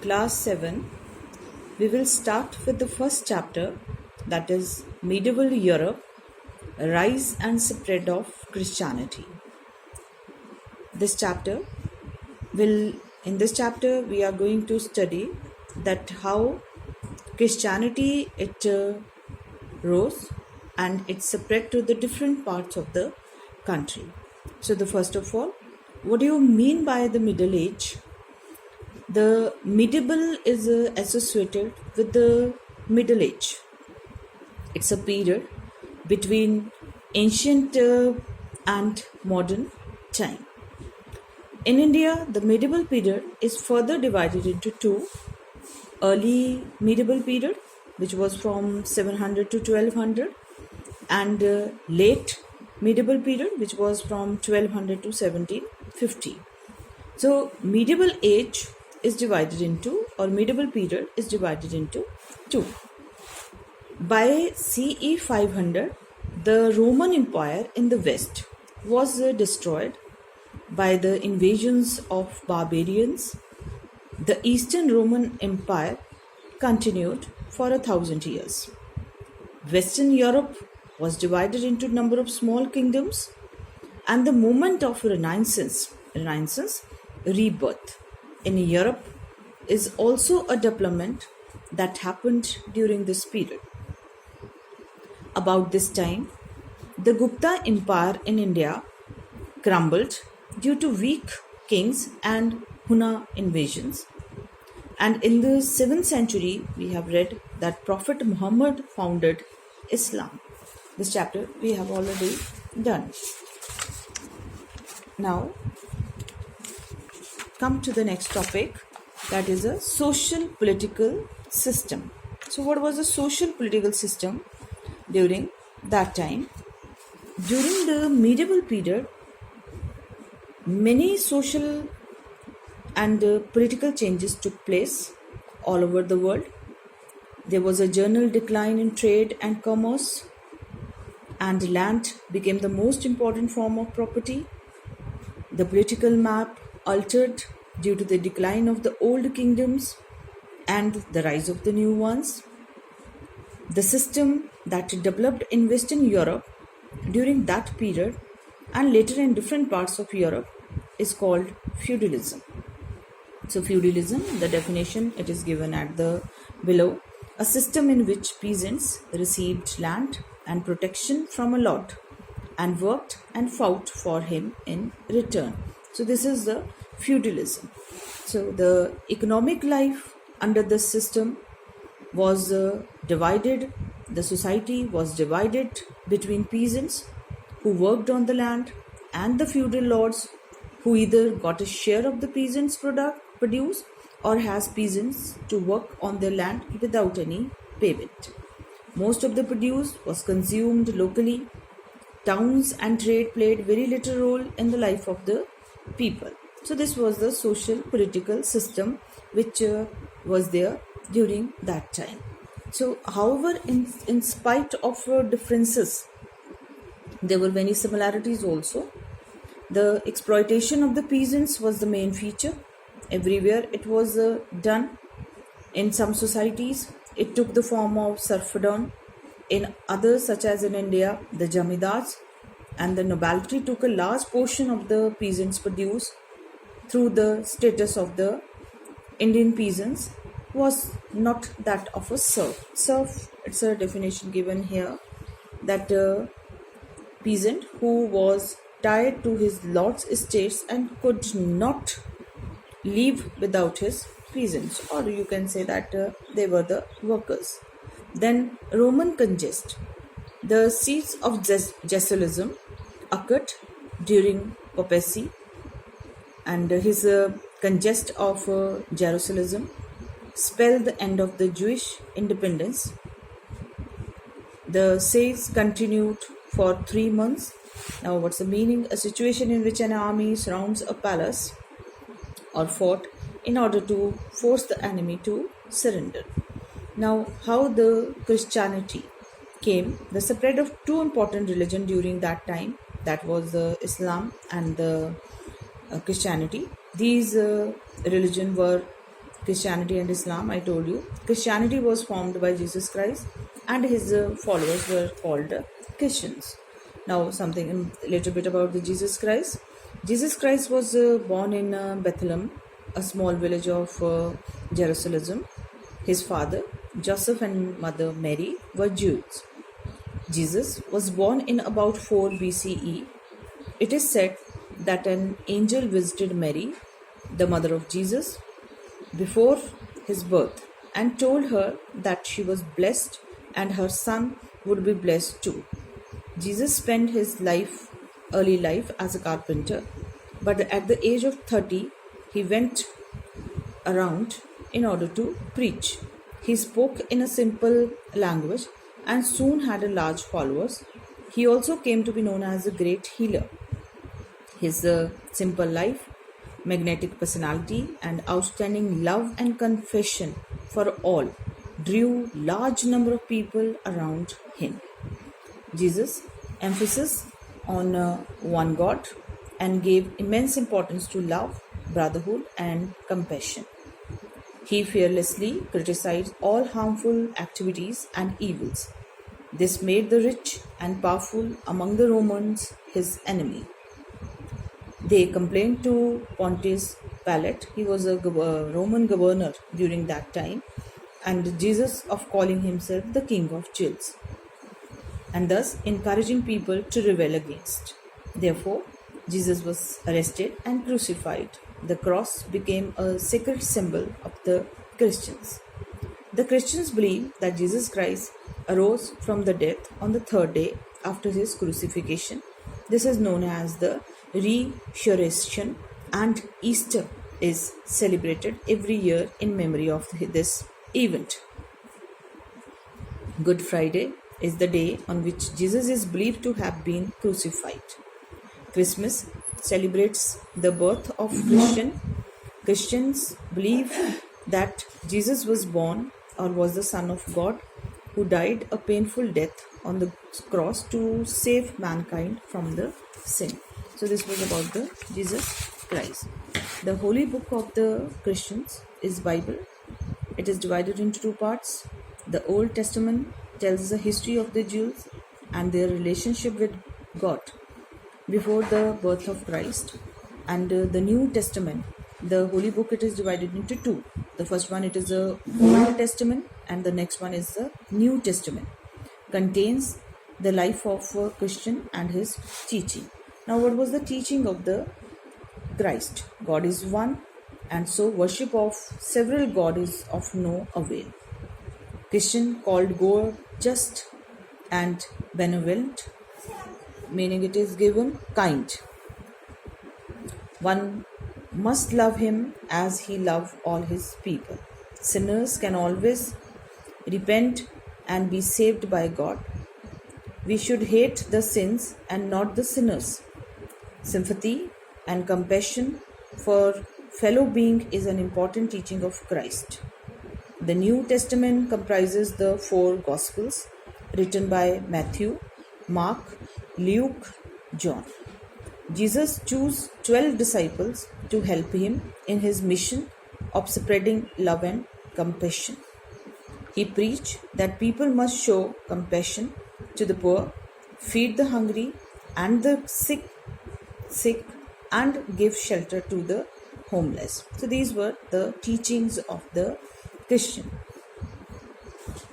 class 7, we will start with the first chapter, that is Medieval Europe, Rise and Spread of Christianity. In this chapter we are going to study that how Christianity rose and it spread to the different parts of the country. So first of all, what do you mean by the Middle Age? The medieval is associated with the Middle Age. It's a period between ancient and modern time. In India, the medieval period is further divided into two. Early medieval period, which was from 700 to 1200, and late medieval period, which was from 1200 to 1750. So medieval age is divided into, or medieval period is divided into two. By CE 500, the Roman Empire in the West was destroyed by the invasions of barbarians. The Eastern Roman Empire continued for 1,000 years. Western Europe was divided into a number of small kingdoms, and the moment of Renaissance, rebirth in Europe, is also a development that happened during this period. About this time, the Gupta Empire in India crumbled due to weak kings and Hunna invasions. And in the 7th century, we have read that Prophet Muhammad founded Islam. This chapter we have already done. Now, come to the next topic, that is a social political system. So what was the social political system during that time? During the medieval period, many social and political changes took place all over the world. There was a general decline in trade and commerce, and land became the most important form of property. The political map altered due to the decline of the old kingdoms and the rise of the new ones. The system that developed in Western Europe during that period and later in different parts of Europe is called feudalism. So feudalism, the definition, it is given at the below: a system in which peasants received land and protection from a lord and worked and fought for him in return. So this is the feudalism. So the economic life under this system was divided. The society was divided between peasants who worked on the land and the feudal lords who either got a share of the peasants' produce or has peasants to work on their land without any payment. Most of the produce was consumed locally. Towns and trade played very little role in the life of the people. So this was the social political system which was there during that time. So however, in spite of differences, there were many similarities also. The exploitation of the peasants was the main feature. Everywhere it was done. In some societies, it took the form of serfdom. In others, such as in India, the jamidars and the nobility took a large portion of the peasants' produce. Through the status of the Indian peasants was not that of a serf. Serf, it's a definition given here, that a peasant who was tied to his lord's estates and could not leave without his peasants, or you can say that they were the workers. Then Roman conquest. The siege of Jerusalem occurred during papacy, and his conquest of Jerusalem spelled the end of the Jewish independence. The siege continued for 3 months. Now what's the meaning? A situation in which an army surrounds a palace or fort in order to force the enemy to surrender. Now, how the Christianity came? The spread of two important religions during that time, that was Islam and the Christianity. These religions were Christianity and Islam, I told you. Christianity was formed by Jesus Christ and his followers were called Christians. Now, something a little bit about the Jesus Christ. Jesus Christ was born in Bethlehem, a small village of Jerusalem. His father, Joseph, and mother, Mary, were Jews. Jesus was born in about 4 BCE. It is said that an angel visited Mary, the mother of Jesus, before his birth and told her that she was blessed and her son would be blessed too. Jesus spent his early life as a carpenter, but at the age of 30, he went around in order to preach. He spoke in a simple language and soon had a large followers. He also came to be known as a great healer. His simple life, magnetic personality, and outstanding love and confession for all drew large number of people around him. Jesus emphasis on one God and gave immense importance to love, brotherhood, and compassion. He fearlessly criticized all harmful activities and evils. This made the rich and powerful among the Romans his enemy. They complained to Pontius Pilate, he was a Roman governor during that time, and Jesus of calling himself the King of Jews, and thus encouraging people to rebel against. Therefore, Jesus was arrested and crucified. The cross became a sacred symbol of the Christians. The Christians believe that Jesus Christ arose from the dead on the third day after his crucifixion. This is known as the Resurrection, and Easter is celebrated every year in memory of this event. Good Friday is the day on which Jesus is believed to have been crucified. Christmas celebrates the birth of Christian. Christians believe that Jesus was born or was the Son of God who died a painful death on the cross to save mankind from the sin. So this was about the Jesus Christ. The holy book of the Christians is Bible. It is divided into 2 parts. The Old Testament tells the history of the Jews and their relationship with God before the birth of Christ, and the New Testament, the holy book, it is divided into 2. The first one, it is the Old Testament, and the next one is the New Testament. Contains the life of a Christian and his teaching. Now, what was the teaching of the Christ? God is one, and so worship of several gods is of no avail. Christian called God just and benevolent, meaning it is given kind. One must love him as he loved all his people. Sinners can always repent and be saved by God. We should hate the sins and not the sinners. Sympathy and compassion for fellow being is an important teaching of Christ. The New Testament comprises the 4 Gospels written by Matthew, Mark, Luke, John. Jesus chose 12 disciples to help him in his mission of spreading love and compassion. He preached that people must show compassion to the poor, feed the hungry and the sick, and give shelter to the homeless. So these were the teachings of the Christian.